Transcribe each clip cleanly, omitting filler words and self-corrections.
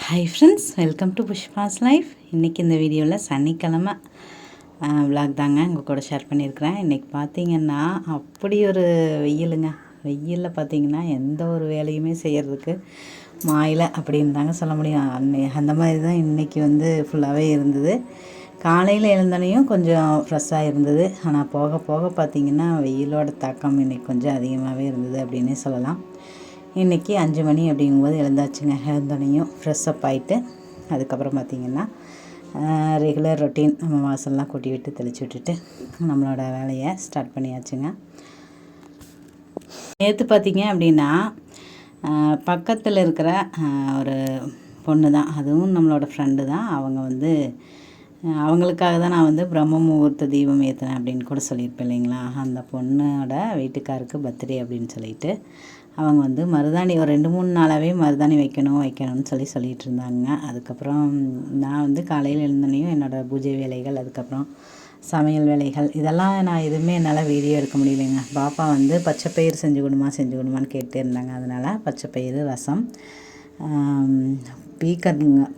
Hi friends, welcome to Pushpa's life. இன்றைக்கி இந்த வீடியோவில் சனிக்கிழமை விலாக் தாங்க உங்கள் கூட ஷேர் பண்ணியிருக்கிறேன். இன்றைக்கி பார்த்திங்கன்னா அப்படி ஒரு வெயிலுங்க. வெயிலில் பார்த்திங்கன்னா எந்த ஒரு வேலையுமே செய்கிறதுக்கு மாயில அப்படின்னு தாங்க சொல்ல முடியும். அந்த மாதிரி தான் இன்றைக்கி ஃபுல்லாகவே இருந்தது. காலையில் எழுந்தனையும் கொஞ்சம் ஃப்ரெஷ்ஷாக இருந்தது. ஆனால் போக போக பார்த்திங்கன்னா வெயிலோட தாக்கம் இன்றைக்கி கொஞ்சம் அதிகமாகவே இருந்தது அப்படின்னே சொல்லலாம். இன்றைக்கி 5 மணி அப்படிங்கும்போது எழுந்தாச்சுங்க. எழுந்தோனையும் ஃப்ரெஷ்ஷப் ஆகிட்டு அதுக்கப்புறம் பார்த்திங்கன்னா ரெகுலர் ரொட்டீன் நம்ம வாசல்லாம் கூட்டி விட்டு தெளித்து விட்டுட்டு நம்மளோட வேலையை ஸ்டார்ட் பண்ணியாச்சுங்க. நேற்று பார்த்திங்க அப்படின்னா பக்கத்தில் இருக்கிற ஒரு பொண்ணு தான், அதுவும் நம்மளோட ஃப்ரெண்டு தான். அவங்க அவங்களுக்காக தான் நான் பிரம்ம முகூர்த்த தீபம் ஏற்றினேன் அப்படின்னு கூட சொல்லியிருப்பேன் இல்லைங்களா. அந்த பொண்ணோட வீட்டுக்காருக்கு பர்த்டே அப்படின்னு சொல்லிட்டு அவங்க மருதாணி ஒரு 2-3 நாளாகவே மருதாணி வைக்கணும்னு சொல்லிகிட்டு இருந்தாங்க. அதுக்கப்புறம் நான் காலையில் எழுந்தோனையும் என்னோடய பூஜை வேலைகள், அதுக்கப்புறம் சமையல் வேலைகள், இதெல்லாம் நான் எதுவுமே என்னால் வீடியோ எடுக்க முடியலைங்க. பாப்பா பச்சைப்பயிறு செஞ்சு கொடுமான்னு கேட்டே இருந்தாங்க. அதனால் பச்சைப்பயிறு ரசம்,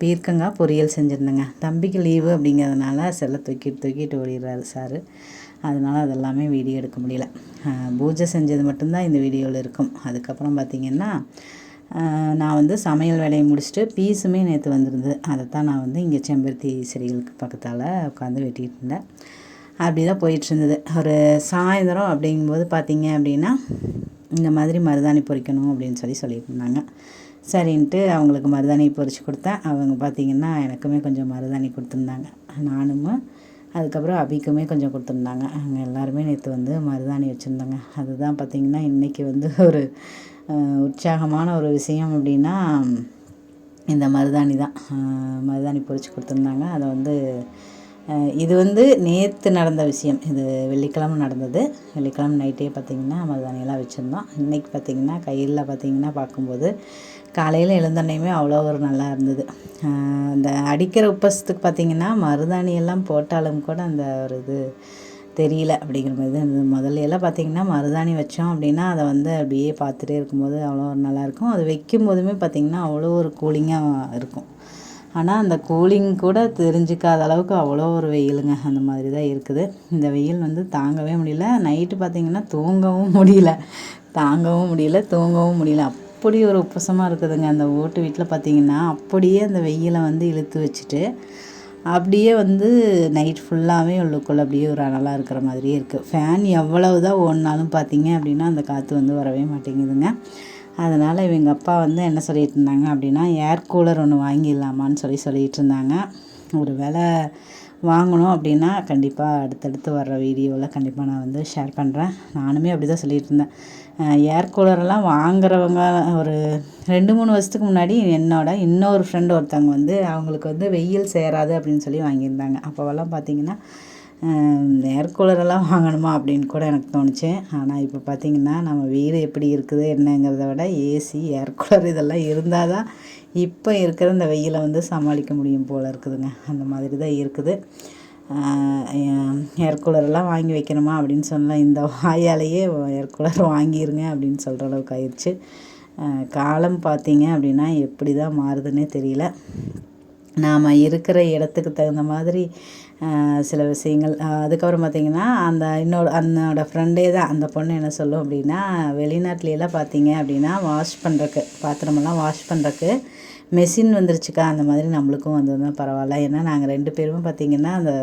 பீர்க்கங்காய் பொரியல் செஞ்சுருந்தேங்க. தம்பிக்கு லீவு அப்படிங்கிறதுனால செல்லை தூக்கிட்டு ஓடிடுறாரு சார். அதனால் அதெல்லாமே வீடியோ எடுக்க முடியல. பூஜை செஞ்சது மட்டும்தான் இந்த வீடியோவில் இருக்கும். அதுக்கப்புறம் பார்த்திங்கன்னா நான் சமையல் வேலையை முடிச்சுட்டு பீஸுமே நேற்று வந்திருந்தது. அதை தான் நான் இங்கே செம்பருத்தி செடிகளுக்கு பக்கத்தால் உட்காந்து வெட்டிகிட்டு இருந்தேன். அப்படி தான் போயிட்டுருந்தது. ஒரு சாயந்தரம் அப்படிங்கும்போது பார்த்திங்க அப்படின்னா இந்த மாதிரி மருதாணி பொறிக்கணும் அப்படின்னு சொல்லிட்டு இருந்தாங்க. சரின்ட்டு அவங்களுக்கு மருதாணி பொறிச்சு கொடுத்தேன். அவங்க பார்த்திங்கன்னா எனக்குமே கொஞ்சம் மருதாணி கொடுத்துருந்தாங்க. நானும் அதுக்கப்புறம் அபிக்குமே கொஞ்சம் கொடுத்துருந்தாங்க. அவங்க எல்லாருமே நேற்று மருதாணி வச்சுருந்தாங்க. அதுதான் பார்த்திங்கன்னா இன்றைக்கி ஒரு உற்சாகமான ஒரு விஷயம் அப்படின்னா இந்த மருதாணி தான். மருதாணி பொறிச்சு கொடுத்துருந்தாங்க. அதை இது நேற்று நடந்த விஷயம். இது வெள்ளிக்கிழமை நடந்தது. வெள்ளிக்கிழமை நைட்டே பார்த்திங்கன்னா மருதாணியெல்லாம் வச்சுருந்தோம். இன்றைக்கி பார்த்திங்கன்னா கையில் பார்த்திங்கன்னா பார்க்கும்போது காலையில் எழுந்தோன்னையுமே அவ்வளோ ஒரு நல்லா இருந்தது. அந்த அடிக்கிற உப்பசத்துக்கு பார்த்திங்கன்னா மருதாணியெல்லாம் போட்டாலும் கூட அந்த ஒரு இது தெரியல அப்படிங்கிற மாதிரி தான் இருந்தது. முதல்லையெல்லாம் பார்த்திங்கன்னா மருதாணி வச்சோம் அப்படின்னா அதை அப்படியே பார்த்துட்டே இருக்கும்போது அவ்வளோ ஒரு நல்லாயிருக்கும். அது வைக்கும் போதுமே பார்த்திங்கன்னா அவ்வளோ ஒரு கூலிங்காக இருக்கும். ஆனால் அந்த கூலிங் கூட தெரிஞ்சிக்காத அளவுக்கு அவ்வளோ ஒரு வெயிலுங்க. அந்த மாதிரி தான் இருக்குது. இந்த வெயில் தாங்கவே முடியல. நைட்டு பார்த்திங்கன்னா தூங்கவும் முடியல, தூங்கவும் முடியல. அப்படி ஒரு உப்பசமாக இருக்குதுங்க. அந்த ஓட்டு வீட்டில் பார்த்திங்கன்னா அப்படியே அந்த வெயிலை இழுத்து வச்சுட்டு அப்படியே நைட் ஃபுல்லாகவே உள்ளுக்குள்ளே அப்படியே ஒரு அனலாக இருக்கிற மாதிரியே இருக்குது. ஃபேன் எவ்வளவு தான் ஓடினாலும் பார்த்திங்க அப்படின்னா அந்த காற்று வரவே மாட்டேங்குதுங்க. அதனால் இவங்க அப்பா என்ன சொல்லிகிட்டு இருந்தாங்க அப்படின்னா ஏர் கூலர் ஒன்று வாங்கிடலாமான்னு சொல்லிகிட்டு இருந்தாங்க. ஒரு வேளை வாங்கணும் அப்படின்னா கண்டிப்பாக அடுத்தடுத்து வர்ற வீடியோவில் கண்டிப்பாக நான் ஷேர் பண்ணுறேன். நானுமே அப்படி தான் சொல்லிகிட்டு இருந்தேன். ஏர் கூலரெல்லாம் வாங்குறவங்க ஒரு 2-3 வருஷத்துக்கு முன்னாடி என்னோட இன்னொரு ஃப்ரெண்டு ஒருத்தவங்க அவங்களுக்கு வெயில் சேராது அப்படின்னு சொல்லி வாங்கியிருந்தாங்க. அப்போவெல்லாம் பார்த்திங்கன்னா ஏர் கூலரெல்லாம் வாங்கணுமா அப்படின்னு கூட எனக்கு தோணுச்சு. ஆனால் இப்போ பார்த்திங்கன்னா நம்ம வீடு எப்படி இருக்குது என்னங்கிறத விட ஏசி, ஏர் கூலர் இதெல்லாம் இருந்தால் தான் இப்போ இருக்கிற இந்த வெயிலை சமாளிக்க முடியும் போல் இருக்குதுங்க. அந்த மாதிரி தான் இருக்குது. ஏர் கூலரெல்லாம் வாங்கி வைக்கணுமா அப்படின்னு சொன்னால் இந்த வாயாலேயே ஏர் கூலர் வாங்கிடுங்க அப்படின்னு சொல்கிற அளவுக்கு ஆயிடுச்சு. காலம் பார்த்திங்க அப்படின்னா எப்படி தான் மாறுதுன்னே தெரியல. நாம் இருக்கிற இடத்துக்கு தகுந்த மாதிரி சில விஷயங்கள். அதுக்கப்புறம் பார்த்திங்கன்னா என்னோட ஃப்ரெண்டே தான் அந்த பொண்ணு என்ன சொல்லும் அப்படின்னா வெளிநாட்டிலலாம் பார்த்திங்க அப்படின்னா பாத்திரமெல்லாம் வாஷ் பண்ணுறக்கு மெஷின் வந்துருச்சுக்கா. அந்த மாதிரி நம்மளுக்கும் வந்ததுன்னா பரவாயில்ல. ஏன்னா நாங்கள் 2 பேருமே பார்த்திங்கன்னா அந்த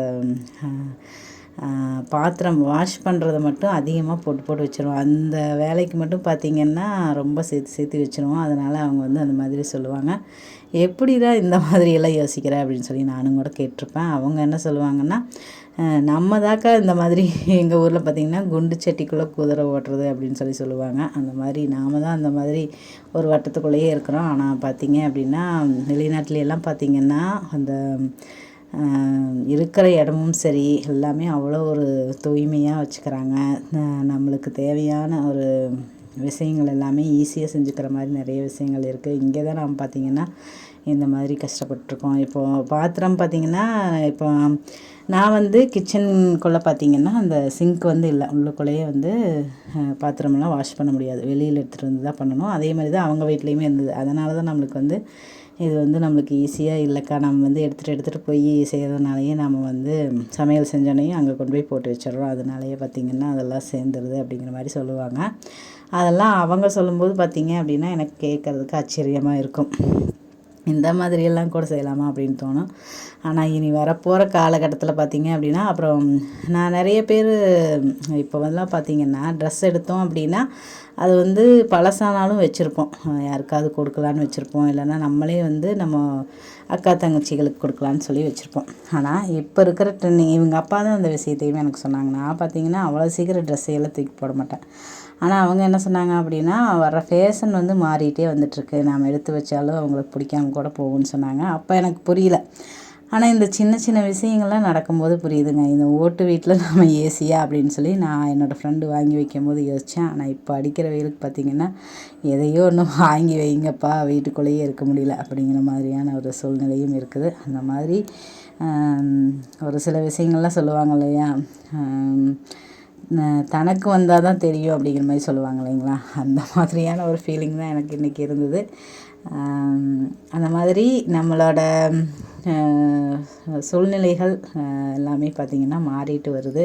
பாத்திரம் வாஷ் பண்ணுறதை மட்டும் அதிகமாக போட்டு வச்சுருவோம். அந்த வேலைக்கு மட்டும் பார்த்திங்கன்னா ரொம்ப சேர்த்து வச்சுருவோம். அதனால் அவங்க அந்த மாதிரி சொல்லுவாங்க. எப்படிடா இந்த மாதிரியெல்லாம் யோசிக்கிற அப்படின்னு சொல்லி நானும் கூட கேட்டிருப்பேன். அவங்க என்ன சொல்லுவாங்கன்னா நம்ம தாக்கா இந்த மாதிரி எங்கள் ஊரில் பார்த்திங்கன்னா குண்டு சட்டிக்குள்ளே குதிரை ஓட்டுறது அப்படின்னு சொல்லுவாங்க. அந்த மாதிரி நாம் தான் அந்த மாதிரி ஒரு வட்டத்துக்குள்ளேயே இருக்கிறோம். ஆனால் பார்த்திங்க அப்படின்னா வெளிநாட்டிலெல்லாம் பார்த்திங்கன்னா அந்த இருக்கிற இடமும் சரி எல்லாமே அவ்வளோ ஒரு தூய்மையாக வச்சுக்கிறாங்க. நம்மளுக்கு தேவையான ஒரு விஷயங்கள் எல்லாமே ஈஸியாக செஞ்சுக்கிற மாதிரி நிறைய விஷயங்கள் இருக்குது. இங்கே தான் நாம் பார்த்திங்கன்னா இந்த மாதிரி கஷ்டப்பட்டுருக்கோம். இப்போது பாத்திரம் பார்த்திங்கன்னா இப்போ நான் கிச்சனுக்குள்ளே பார்த்திங்கன்னா அந்த சிங்க் இல்லை, உள்ளுக்குள்ளேயே பாத்திரமெல்லாம் வாஷ் பண்ண முடியாது, வெளியில் எடுத்துகிட்டு தான் பண்ணணும். அதே மாதிரி தான் அவங்க வீட்லேயுமே இருந்தது. அதனால தான் நம்மளுக்கு இது வந்து நம்மளுக்கு ஈஸியாக இல்லைக்கா, நம்ம வந்து எடுத்துகிட்டு போய் செய்கிறதுனாலையே நம்ம வந்து சமையல் செஞ்சோனையும் அங்கே கொண்டு போய் போட்டு வச்சிடுறோம், அதனாலேயே பார்த்திங்கன்னா அதெல்லாம் சேர்ந்துருது அப்படிங்கிற மாதிரி சொல்லுவாங்க. அதெல்லாம் அவங்க சொல்லும்போது பார்த்திங்க அப்படின்னா எனக்கு கேட்குறதுக்கு ஆச்சரியமாக இருக்கும். இந்த மாதிரியெல்லாம் கூட செய்யலாமா அப்படின்னு தோணும். ஆனால் இனி வரப்போகிற காலகட்டத்தில் பார்த்திங்க அப்படின்னா அப்புறம் நான் நிறைய பேர் இப்போ வந்து பார்த்திங்கன்னா ட்ரெஸ் எடுத்தோம் அப்படின்னா அது வந்து பழசானாலும் வச்சுருப்போம், யாருக்காவது கொடுக்கலான்னு வச்சுருப்போம், இல்லைன்னா நம்மளே வந்து நம்ம அக்கா தங்கச்சிகளுக்கு கொடுக்கலான்னு சொல்லி வச்சுருப்போம். ஆனால் இப்போ இருக்கிற ட்ரெண்டிங், இவங்க அப்பா தான் அந்த விஷயத்தையுமே எனக்கு சொன்னாங்க. நான் பார்த்திங்கன்னா அவ்வளோ சீக்கிரம் ட்ரெஸ்ஸையெல்லாம் தூக்கி போட மாட்டேன். ஆனால் அவங்க என்ன சொன்னாங்க அப்படின்னா, வர ஃபேஷன் வந்து மாறிட்டே வந்துட்டுருக்கு, நாம் எடுத்து வச்சாலும் அவங்களுக்கு பிடிக்காம கூட போகும்னு சொன்னாங்க. அப்போ எனக்கு புரியல. ஆனால் இந்த சின்ன சின்ன விஷயங்கள்லாம் நடக்கும்போது புரியுதுங்க. இந்த ஓட்டு வீட்டில் நம்ம ஏசியா அப்படின்னு சொல்லி நான் என்னோடய ஃப்ரெண்டு வாங்கி வைக்கும்போது யோசித்தேன். ஆனால் இப்போ அடிக்கிற வெயிலுக்கு பார்த்திங்கன்னா எதையோ ஒன்று வாங்கி வைங்கப்பா, வீட்டுக்குள்ளேயே இருக்க முடியல அப்படிங்கிற மாதிரியான ஒரு சூழ்நிலையும் இருக்குது. அந்த மாதிரி ஒரு சில விஷயங்கள்லாம் சொல்லுவாங்க இல்லையா, தனக்கு வந்தால் தான் தெரியும் அப்படிங்கிற மாதிரி சொல்லுவாங்க இல்லைங்களா, அந்த மாதிரியான ஒரு ஃபீலிங் தான் எனக்கு இன்றைக்கி இருந்தது. அந்த மாதிரி நம்மளோட சூழ்நிலைகள் எல்லாமே பார்த்திங்கன்னா மாறிட்டு வருது.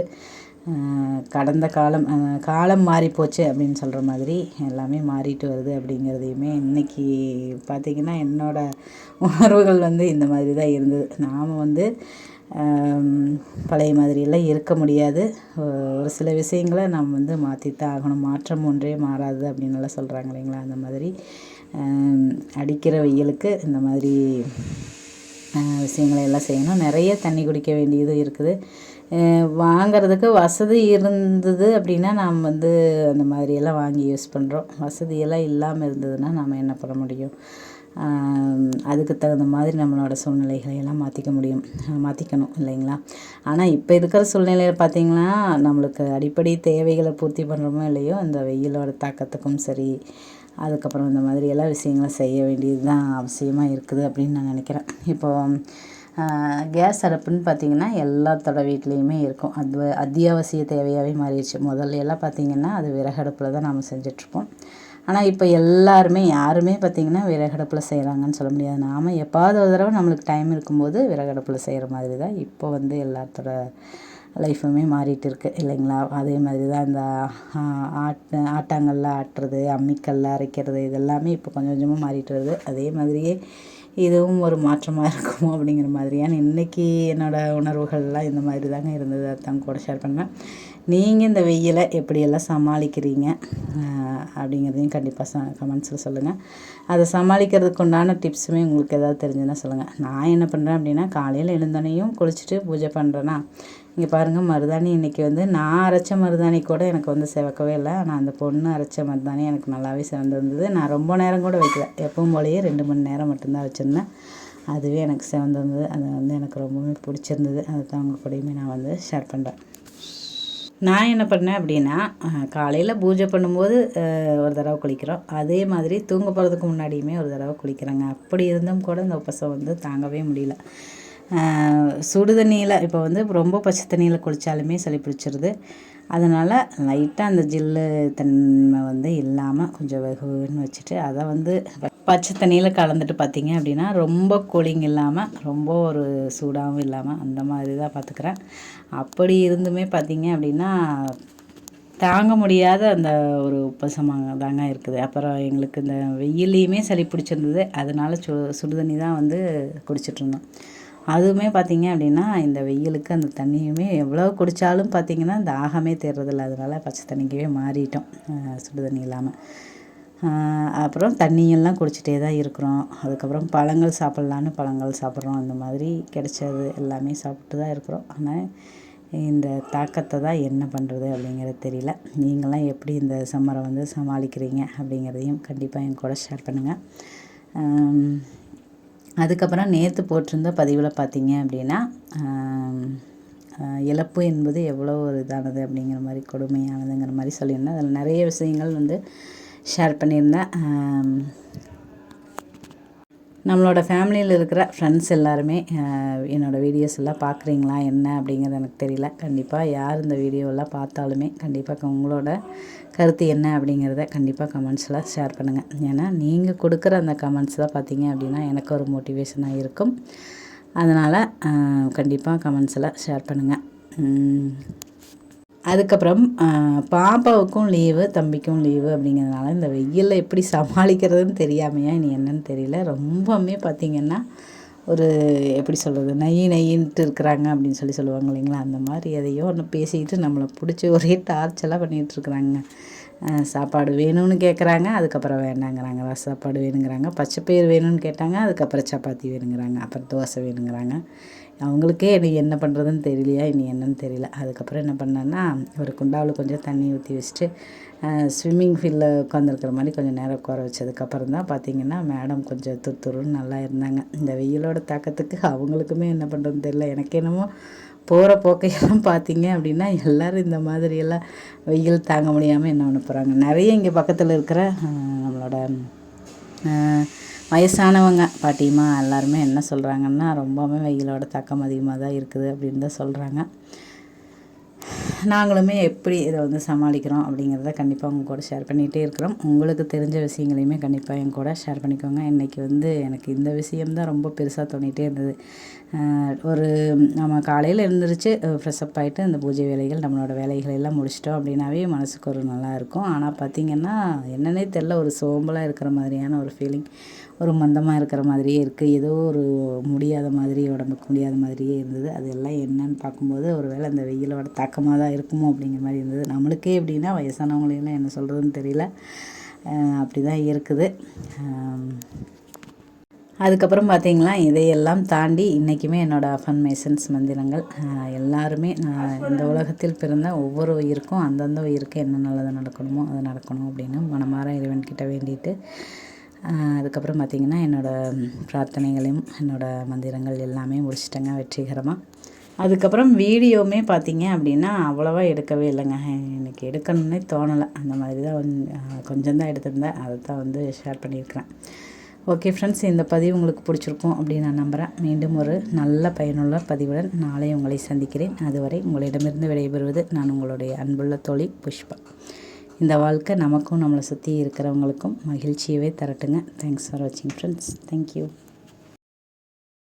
கடந்த காலம் மாறிப்போச்சு அப்படின்னு சொல்கிற மாதிரி எல்லாமே மாறிட்டு வருது அப்படிங்கிறதையுமே இன்றைக்கி பார்த்திங்கன்னா என்னோடய உணர்வுகள் வந்து இந்த மாதிரி தான் இருந்தது. நாம் வந்து பழைய மாதிரியெல்லாம் இருக்க முடியாது. ஒரு சில விஷயங்களை நம்ம வந்து மாற்றித்தான் ஆகணும். மாற்றம் ஒன்றே மாறாது அப்படின்னுலாம் சொல்கிறாங்க இல்லைங்களா, அந்த மாதிரி அடிக்கிற வெயிலுக்கு இந்த மாதிரி விஷயங்களை எல்லாம் செய்யணும். நிறைய தண்ணி குடிக்க வேண்டியதும் இருக்குது. வாங்கிறதுக்கு வசதி இருந்தது அப்படின்னா நாம் வந்து அந்த மாதிரியெல்லாம் வாங்கி யூஸ் பண்ணுறோம். வசதியெல்லாம் இல்லாமல் இருந்ததுன்னா நம்ம என்ன பண்ண முடியும்? அதுக்கு தகுந்த மாதிரி நம்மளோட சூழ்நிலைகளை எல்லாம் மாற்றிக்கணும் இல்லைங்களா. ஆனால் இப்போ இருக்கிற சூழ்நிலையில் பார்த்திங்கன்னா நம்மளுக்கு அடிப்படை தேவைகளை பூர்த்தி பண்ணுறோமோ இல்லையோ, அந்த வெயிலோட தாக்கத்துக்கும் சரி, அதுக்கப்புறம் இந்த மாதிரி எல்லா விஷயங்களும் செய்ய வேண்டியது தான் அவசியமாக இருக்குது அப்படின்னு நான் நினைக்கிறேன். இப்போது கேஸ் அடுப்புன்னு பார்த்திங்கன்னா எல்லாத்தோட வீட்லேயுமே இருக்கும். அது அத்தியாவசிய தேவையாகவே மாறிடுச்சு. முதல்ல எல்லாம் பார்த்திங்கன்னா அது விறகடுப்பில் தான் நாம் செஞ்சிட்ருப்போம். ஆனால் இப்போ யாருமே பார்த்திங்கன்னா விறகடுப்பில் செய்கிறாங்கன்னு சொல்ல முடியாது. நாம் எப்பாவது ஒரு தடவை நம்மளுக்கு டைம் இருக்கும்போது விறகடுப்பில் செய்கிற மாதிரி தான் இப்போ வந்து எல்லாத்தோட லைஃபுமே மாறிட்டு இருக்குது இல்லைங்களா. அதே மாதிரி தான் இந்த ஆட்டாங்கல்ல ஆட்டுறது, அம்மிக்கல்ல அரைக்கிறது, இதெல்லாமே இப்போ கொஞ்சம் கொஞ்சமாக மாறிட்டு வருது. அதே மாதிரியே இதுவும் ஒரு மாற்றமாக இருக்குமோ அப்படிங்கிற மாதிரியான இன்றைக்கி என்னோடய உணர்வுகள்லாம் இந்த மாதிரி தாங்க இருந்தது. அதுதான் கூட ஷேர் பண்ணேன். நீங்கள் இந்த வெயிலை எப்படியெல்லாம் சமாளிக்கிறீங்க அப்படிங்கிறதையும் கண்டிப்பாக கமெண்ட்ஸில் சொல்லுங்கள். அதை சமாளிக்கிறதுக்கு உண்டான டிப்ஸுமே உங்களுக்கு ஏதாவது தெரிஞ்சுன்னா சொல்லுங்கள். நான் என்ன பண்ணுறேன் அப்படின்னா, காலையில் எழுந்தோனையும் குளிச்சுட்டு பூஜை பண்ணுறேன்னா, இங்கே பாருங்கள் மருதாணி இன்றைக்கி வந்து நான் அரைச்ச மருதாணி கூட எனக்கு வந்து சிவக்கவே இல்லை. ஆனால் அந்த பொண்ணு அரைச்ச மருதாணி எனக்கு நல்லாவே சிவந்திருந்தது. நான் ரொம்ப நேரம் கூட வைக்கல, எப்பவும் போலயே 2 மணி நேரம் மட்டும்தான் வச்சுருந்தேன். அதுவே எனக்கு சிவந்திருந்தது. அது வந்து எனக்கு ரொம்பவே பிடிச்சிருந்தது. அதை தான் உங்கள் கூடயுமே நான் வந்து ஷேர் பண்ணுறேன். நான் என்ன பண்ணேன் அப்படின்னா, காலையில் பூஜை பண்ணும்போது ஒரு தடவை குளிக்கிறோம். அதே மாதிரி தூங்க போகிறதுக்கு முன்னாடியுமே ஒரு தடவை குளிக்கிறேங்க. அப்படி இருந்தும் கூட இந்த உப்பசம் வந்து தாங்கவே முடியல. சுடு தண்ணியில் இப்போ வந்து ரொம்ப பச்சை தண்ணியில் குளித்தாலுமே சளி பிடிச்சிருது. அதனால் லைட்டாக அந்த ஜில்லு தன்மை வந்து இல்லாமல் கொஞ்சம் வெகுன்னு வச்சுட்டு அதை வந்து பச்சை தண்ணியில் கலந்துட்டு பார்த்திங்க அப்படின்னா ரொம்ப கூலிங் இல்லாமல் ரொம்ப ஒரு சூடாகவும் இல்லாமல் அந்த மாதிரி தான் பார்த்துக்கிறேன். அப்படி இருந்துமே பார்த்திங்க அப்படின்னா தாங்க முடியாத அந்த ஒரு உப்பசமாக தாங்க இருக்குது. அப்புறம் எங்களுக்கு இந்த வெயிலையுமே சளி பிடிச்சிருந்தது. அதனால் சுடு தண்ணி தான் வந்து குடிச்சிட்ருந்தோம். அதுவுமே பார்த்திங்க அப்படின்னா இந்த வெயிலுக்கு அந்த தண்ணியுமே எவ்வளோ குடித்தாலும் பார்த்திங்கன்னா தாகமே தீர்றதில்ல. அதனால் பச்சை தண்ணிக்கவே மாறிட்டோம், சுடு தண்ணி இல்லாமல். அப்புறம் தண்ணியெல்லாம் குடிச்சிட்டே தான் இருக்கிறோம். அதுக்கப்புறம் பழங்கள் சாப்பிட்லான்னு பழங்கள் சாப்பிட்றோம். அந்த மாதிரி கிடைச்சது எல்லாமே சாப்பிட்டு தான் இருக்கிறோம். ஆனால் இந்த தாக்கத்தை தான் என்ன பண்ணுறது அப்படிங்கிறது தெரியல. நீங்களாம் எப்படி இந்த சம்மரை வந்து சமாளிக்கிறீங்க அப்படிங்கிறதையும் கண்டிப்பாக என் கூட ஷேர் பண்ணுங்கள். அதுக்கப்புறம் நேற்று போட்டிருந்த பதிவில் பார்த்திங்க அப்படின்னா, இழப்பு என்பது எவ்வளோ ஒரு இதானது அப்படிங்கிற மாதிரி கொடுமையானதுங்கிற மாதிரி சொல்லியிருந்தேன். அதில் நிறைய விஷயங்கள் வந்து ஷேர் பண்ணியிருந்தேன். நம்மளோட ஃபேமிலியில் இருக்கிற ஃப்ரெண்ட்ஸ் எல்லாருமே என்னோடய வீடியோஸ் எல்லாம் பார்க்குறீங்களா என்ன அப்படிங்கிறது எனக்கு தெரியல. கண்டிப்பாக யார் இந்த வீடியோவெல்லாம் பார்த்தாலுமே கண்டிப்பாக உங்களோட கருத்து என்ன அப்படிங்கிறத கண்டிப்பாக கமெண்ட்ஸில் ஷேர் பண்ணுங்கள். ஏன்னா நீங்கள் கொடுக்குற அந்த கமெண்ட்ஸ் தான் பார்த்தீங்க அப்படின்னா எனக்கு ஒரு மோட்டிவேஷனாக இருக்கும். அதனால் கண்டிப்பாக கமெண்ட்ஸில் ஷேர் பண்ணுங்கள். அதுக்கப்புறம் பாப்பாவுக்கும் லீவு, தம்பிக்கும் லீவு அப்படிங்கிறதுனால இந்த வெயிலில் எப்படி சமாளிக்கிறதுன்னு தெரியாமையா இனி என்னன்னு தெரியல. ரொம்பவுமே பார்த்திங்கன்னா ஒரு எப்படி சொல்கிறது, நையின்ட்டு இருக்கிறாங்க அப்படின்னு சொல்லுவாங்க இல்லைங்களா, அந்த மாதிரி எதையோ ஒன்று பேசிக்கிட்டு நம்மளை பிடிச்சி ஒரே டார்ச்செல்லாம் பண்ணிகிட்ருக்குறாங்க. சாப்பாடு வேணும்னு கேட்குறாங்க, அதுக்கப்புறம் வேண்டாங்கிறாங்க. ரச சாப்பாடு வேணுங்கிறாங்க, பச்சைப்பயிறு வேணும்னு கேட்டாங்க, அதுக்கப்புறம் சப்பாத்தி வேணுங்கிறாங்க, அப்புறம் தோசை வேணுங்கிறாங்க. அவங்களுக்கே இனி என்ன பண்ணுறதுன்னு தெரியலையா, இனி என்னன்னு தெரியல. அதுக்கப்புறம் என்ன பண்ணேன்னா, ஒரு குண்டாவில் கொஞ்சம் தண்ணி ஊற்றி வச்சுட்டு ஸ்விம்மிங் ஃபீல்டில் உட்காந்துருக்கிற மாதிரி கொஞ்சம் நேரம் உட்கார வச்சதுக்கப்புறம் தான் பார்த்திங்கன்னா மேடம் கொஞ்சம் துருன்னு நல்லா இருந்தாங்க. இந்த வெயிலோட தாக்கத்துக்கு அவங்களுக்குமே என்ன பண்ணுறதுன்னு தெரியல. எனக்கு என்னமோ போகிற போக்கையெல்லாம் பார்த்திங்க அப்படின்னா எல்லோரும் இந்த மாதிரியெல்லாம் வெயில் தாங்க முடியாமல் என்ன பண்ண போகிறாங்க. நிறைய இங்கே பக்கத்தில் இருக்கிற நம்மளோட வயசானவங்க பாட்டியம்மா எல்லாருமே என்ன சொல்கிறாங்கன்னா, ரொம்பவுமே வெயிலோட தாக்கம் அதிகமாக தான் இருக்குது அப்படின்னு தான் சொல்கிறாங்க. நாங்களுமே எப்படி இதை வந்து சமாளிக்கிறோம் அப்படிங்கிறத கண்டிப்பாக உங்கள் கூட ஷேர் பண்ணிகிட்டே இருக்கிறோம். உங்களுக்கு தெரிஞ்ச விஷயங்களையுமே கண்டிப்பாக என் கூட ஷேர் பண்ணிக்கோங்க. இன்றைக்கி வந்து எனக்கு இந்த விஷயம்தான் ரொம்ப பெருசாக தோணிகிட்டே இருந்தது. ஒரு நம்ம காலையில் எழுந்திரிச்சு ஃப்ரெஷ்அப் ஆகிட்டு இந்த பூஜை வேலைகள் நம்மளோட வேலைகள் எல்லாம் முடிச்சிட்டோம் அப்படின்னாவே மனசுக்கு ஒரு நல்லா இருக்கும். ஆனால் பார்த்திங்கன்னா என்னன்னே தெரில, ஒரு சோம்பலாக இருக்கிற மாதிரியான ஒரு ஃபீலிங், ஒரு மந்தமாக இருக்கிற மாதிரியே இருக்குது. ஏதோ ஒரு முடியாத மாதிரி, உடம்புக்கு முடியாத மாதிரியே இருந்தது. அது எல்லாம் என்னன்னு பார்க்கும்போது ஒரு வேளை அந்த வெயிலோட தாக்கமாக தான் இருக்குமோ அப்படிங்கிற மாதிரி இருந்தது. நம்மளுக்கே எப்படின்னா வயசானவங்களையெல்லாம் என்ன சொல்கிறதுன்னு தெரியல, அப்படி தான் இருக்குது. அதுக்கப்புறம் பார்த்திங்களா, இதையெல்லாம் தாண்டி இன்றைக்குமே என்னோடய அஃபர்மேஷன்ஸ் மந்திரங்கள் எல்லாருமே இந்த உலகத்தில் பிறந்த ஒவ்வொரு உயிருக்கும் அந்தந்த உயிருக்கு என்ன நல்லது நடக்கணுமோ அது நடக்கணும் அப்படின்னு மனமார இறைவன்கிட்ட வேண்டிட்டு அதுக்கப்புறம் பார்த்திங்கன்னா என்னோடய பிரார்த்தனைகளையும் என்னோடய மந்திரங்கள் எல்லாமே முடிச்சிட்டேங்க வெற்றிகரமாக. அதுக்கப்புறம் வீடியோவுமே பார்த்திங்க அப்படின்னா அவ்வளோவா எடுக்கவே இல்லைங்க. எனக்கு எடுக்கணுன்னே தோணலை. அந்த மாதிரி தான் கொஞ்சம் தான் எடுத்திருந்தேன். அதை தான் வந்து ஷேர் பண்ணியிருக்கிறேன். ஓகே ஃப்ரெண்ட்ஸ், இந்த பதிவு உங்களுக்கு பிடிச்சிருக்கும் அப்படின்னு நான் நம்புகிறேன். மீண்டும் ஒரு நல்ல பயனுள்ள பதிவுடன் நாளை உங்களை சந்திக்கிறேன். அதுவரை உங்களிடமிருந்து விடைபெறுவது நான் உங்களுடைய அன்புள்ள தோழி புஷ்பா. இந்த வாழ்க்கை நமக்கும் நம்மளை சுற்றி இருக்கிறவங்களுக்கும் மகிழ்ச்சியவே தரட்டுங்க. தேங்க்ஸ் ஃபார் வாட்சிங் ஃப்ரெண்ட்ஸ். தேங்க்யூ.